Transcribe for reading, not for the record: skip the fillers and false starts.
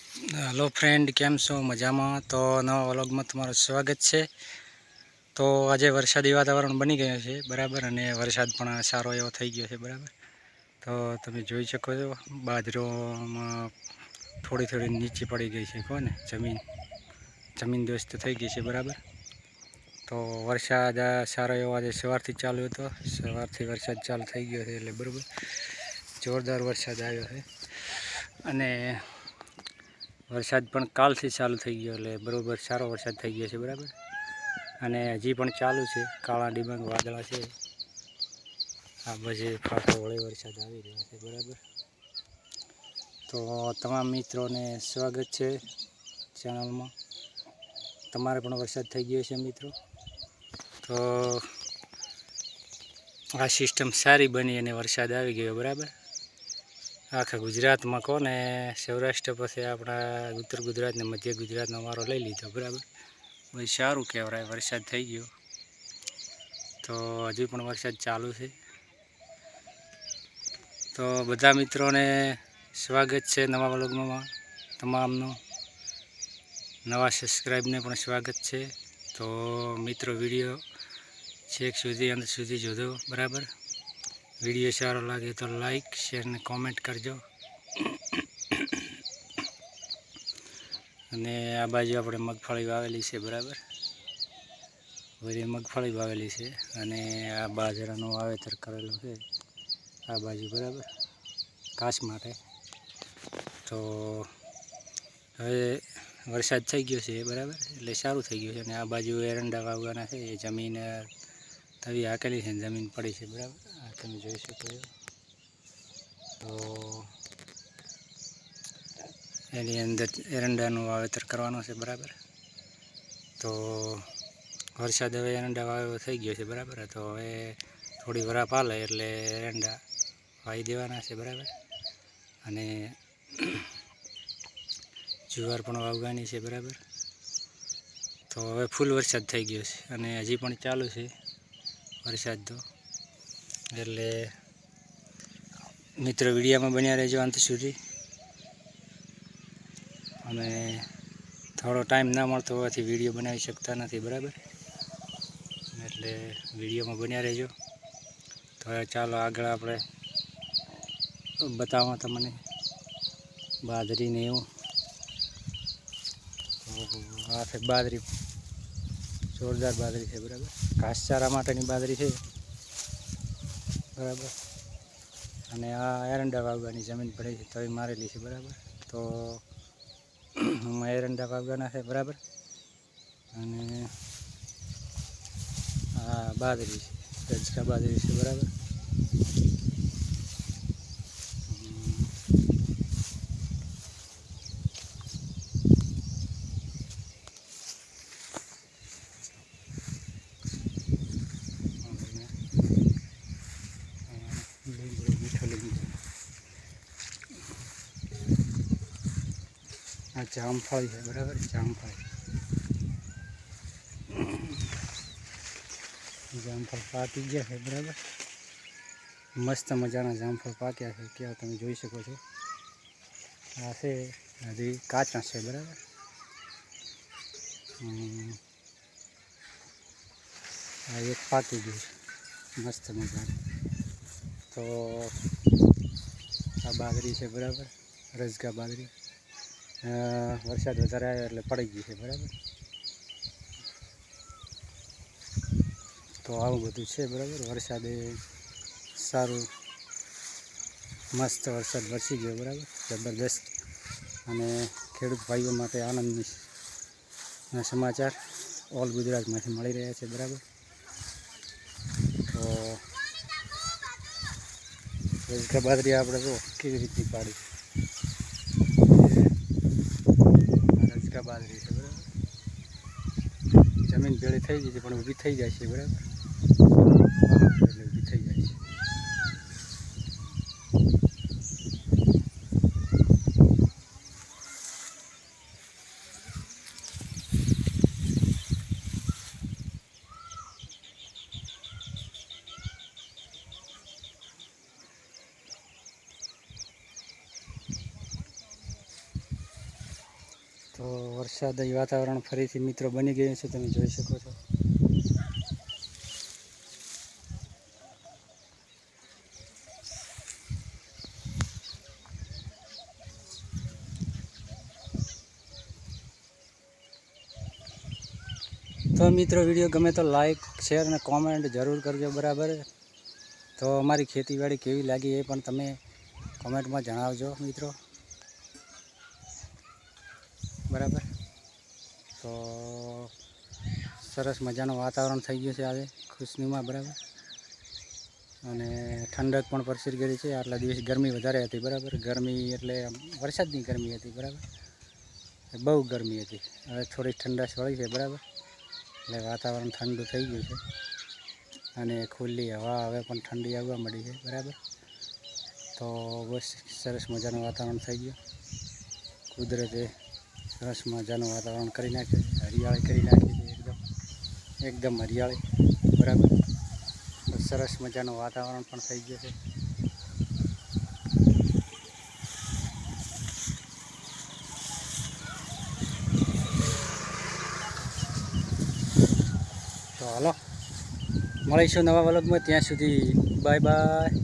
Hello friend, केम छो? मजामां? तो नवा व्लॉगमां तमारुं स्वागत छे। तो आज वरसादी वातावरण बनी गयुं छे बराबर, अने वरसाद पण सारो एवो थई गयो छे बराबर। तो तमे जोई शको छो बाजरोमां थोड़ी थोड़ी नीचे पड़ी गई छे कोने जमीन दोस्त थई गई छे बराबर। तो वरसाद सारो एवो आज सवारथी चालू हतो, सवारथी वरसाद चालू थई गयो छे એટલે बराबर जोरदार वरसाद आव्यो छे। अने वरसाद पण कालथी चालू थई गयो એટલે बरोबर सारो वरसाद थई गयो छे बराबर। अने हजी पण चालू छे, काळा डिबांग वादळा छे। आ बाजू फाटो वळी वरसाद આવી રહ્યો છે બરાબર। તો તમામ મિત્રોને સ્વાગત છે ચેનલમાં। તમારે પણ વરસાદ થઈ ગયો છે મિત્રો। તો આ સિસ્ટમ સારી બની અને વરસાદ આવી ગયો બરાબર। આખા ગુજરાતમાં કોને સૌરાષ્ટ્ર પછી આપણા ઉત્તર ગુજરાત ને મધ્ય ગુજરાતનો વારો લઈ લીધો બરાબર। બહુ સારું કહેવાય, વરસાદ થઈ ગયો। તો હજુ પણ વરસાદ ચાલુ છે। તો બધા મિત્રોને સ્વાગત છે નવા વ્લોગમાં, તમામનું નવા સબસ્ક્રાઈબને પણ સ્વાગત છે। તો મિત્રો વિડીયો છેક સુધી અંત સુધી જોજો બરાબર। વિડીયો સારો લાગે તો લાઈક શેર ને કોમેન્ટ કરજો। અને આ બાજુ આપણે મગફળી વાવેલી છે બરાબર, બધી મગફળી વાવેલી છે અને આ બાજરાનું વાવેતર કરેલું છે આ બાજુ બરાબર ઘાસ માટે। તો હવે વરસાદ થઈ ગયો છે બરાબર, એટલે સારું થઈ ગયું છે। અને આ બાજુ એરંડા વાવવાના છે, એ જમીન તવી હાકેલી છે, જમીન પડી છે બરાબર, આ તમે જોઈ શકો છો। તો એની અંદર એરંડાનું વાવેતર કરવાનું છે બરાબર। તો વરસાદ હવે એરંડા વાવેવો થઈ ગયો છે બરાબર। તો હવે થોડી વરાપ હાલે એટલે એરંડા વાવી દેવાના છે બરાબર। અને જુવાર પણ વાવવાની છે બરાબર। તો હવે ફૂલ વરસાદ થઈ ગયો છે અને હજી પણ ચાલુ છે વરસાદ। તો એટલે મિત્રો વિડીયોમાં બન્યા રહેજો અંત સુધી। અને થોડો ટાઈમ ના મળતો હોવાથી વિડીયો બનાવી શકતા નથી બરાબર, એટલે વિડીયોમાં બન્યા રહેજો। તો હવે ચાલો આગળ આપણે બતાવો તમને બાજરીને એવું। આ છે બાજરી, જોરદાર બાજરી છે બરાબર, ઘાસચારા માટેની બાજરી છે બરાબર। અને આ એરંડા વાવવાની જમીન પડી છે તવી મારેલી છે બરાબર। તો એરંડા વાવવાના છે બરાબર। અને આ બાજરી છે, રજકા બાજરી છે બરાબર। આ જામફળી છે બરાબર, જામફળ પાકી ગયા છે બરાબર। મસ્ત મજાના જામફળ પાક્યા છે, કેવા તમે જોઈ શકો છો। આ છે હજી કાચા છે બરાબર। આ એક પાકી ગયું છે મસ્ત મજાનું। તો આ બાજરી છે બરાબર, રજકા બાજરી। વરસાદ વધારે આવ્યો એટલે પડી ગઈ છે બરાબર। તો આવું બધું છે બરાબર। વરસાદે સારું મસ્ત વરસાદ વરસી ગયો બરાબર, જબરદસ્ત। અને ખેડૂત ભાઈઓ માટે આનંદની સમાચાર ઓલ ગુજરાતમાંથી મળી રહ્યા છે બરાબર। તો રજકા બાજરી આપણે જો કેવી રીતની પાડી, રજકા બાજરી છે બરાબર। જમીન ભેળી થઈ ગઈ છે પણ ઊભી થઈ જાય છે બરાબર, એટલે ઊભી થઈ જાય છે। તો વરસાદી વાતાવરણ ફરીથી મિત્રો બની ગયું છે, તમે જોઈ શકો છો. તો મિત્રો વિડીયો ગમે તો લાઈક શેર અને કોમેન્ટ જરૂર કરજો. બરાબર, તો અમારી ખેતીવાડી કેવી લાગી એ પણ તમે કોમેન્ટમાં જણાવજો મિત્રો. બરાબર, તો સરસ મજાનું વાતાવરણ થઈ ગયું છે આજે ખુશનીમાં. બરાબર, અને ઠંડક પણ પરસી ગઈ છે. આટલા દિવસ ગરમી વધારે હતી. બરાબર, ગરમી એટલે વરસાદની ગરમી હતી. બરાબર, બહુ ગરમી હતી. હવે થોડી ઠંડાશ વળી છે. બરાબર, એટલે વાતાવરણ ઠંડુ થઈ ગયું છે અને ખુલ્લી હવા હવે પણ ઠંડી આવવા મળી છે. બરાબર, તો બસ સરસ મજાનું વાતાવરણ થઈ ગયું. કુદરતે સરસ મજાનું વાતાવરણ કરી નાખ્યું છે, હરિયાળી કરી નાખી છે. એકદમ હરિયાળી. બરાબર, તો સરસ મજાનું વાતાવરણ પણ થઈ ગયું છે. તો હાલો મળીશું નવા વ્લોગમાં. ત્યાં સુધી બાય બાય.